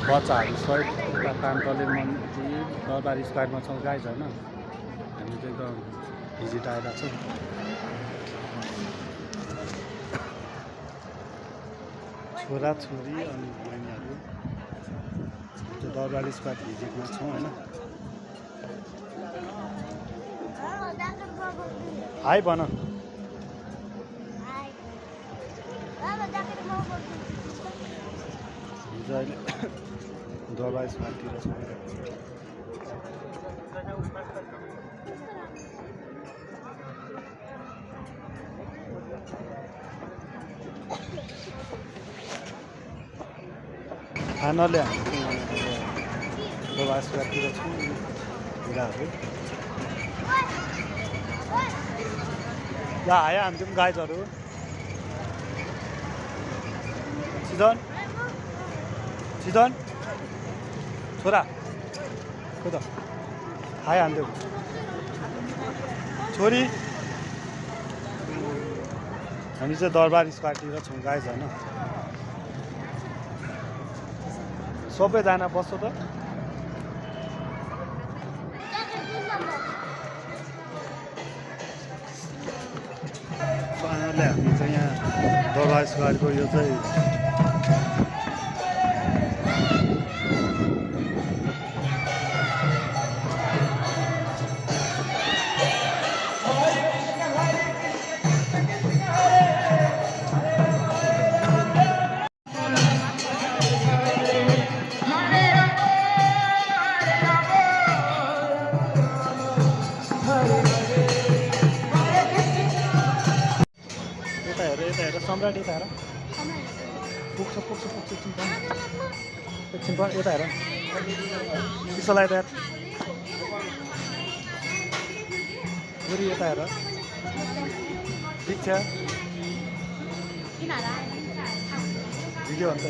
बच्चाहरू सहित यता पान्तले मन्दिर दरबार स्क्वायरमा छौँ गाइज होइन। हामी चाहिँ एकदम भिजिट आएका छौँ। छोराछोरी अनि बहिनीहरू त्यो दरबार स्क्वायर भिजिटमा छौँ होइन। हाई भन। हिजो अहिले दरबार स्क्वायरतिर छौँ। खानाले हामी दरबार स्क्वायरतिर छौँ। हिराहरू ल आयो हामी पनि गाइजहरू। सिजन सिजन छोरा खोइ त आयो हान्थ्यो छोरी। हामी चाहिँ दरबार स्क्वायरतिर छौँ गाइज होइन। सबैजना बस्छ त। उहाँहरूले हामी चाहिँ यहाँ दरबार स्क्वायरको यो चाहिँ यता हेर सम्राट यता हेर पुग्छ एकछिन पर यता हेर त्यसलाई त फेरि यता हेर ठिक छ भिडियो अन्त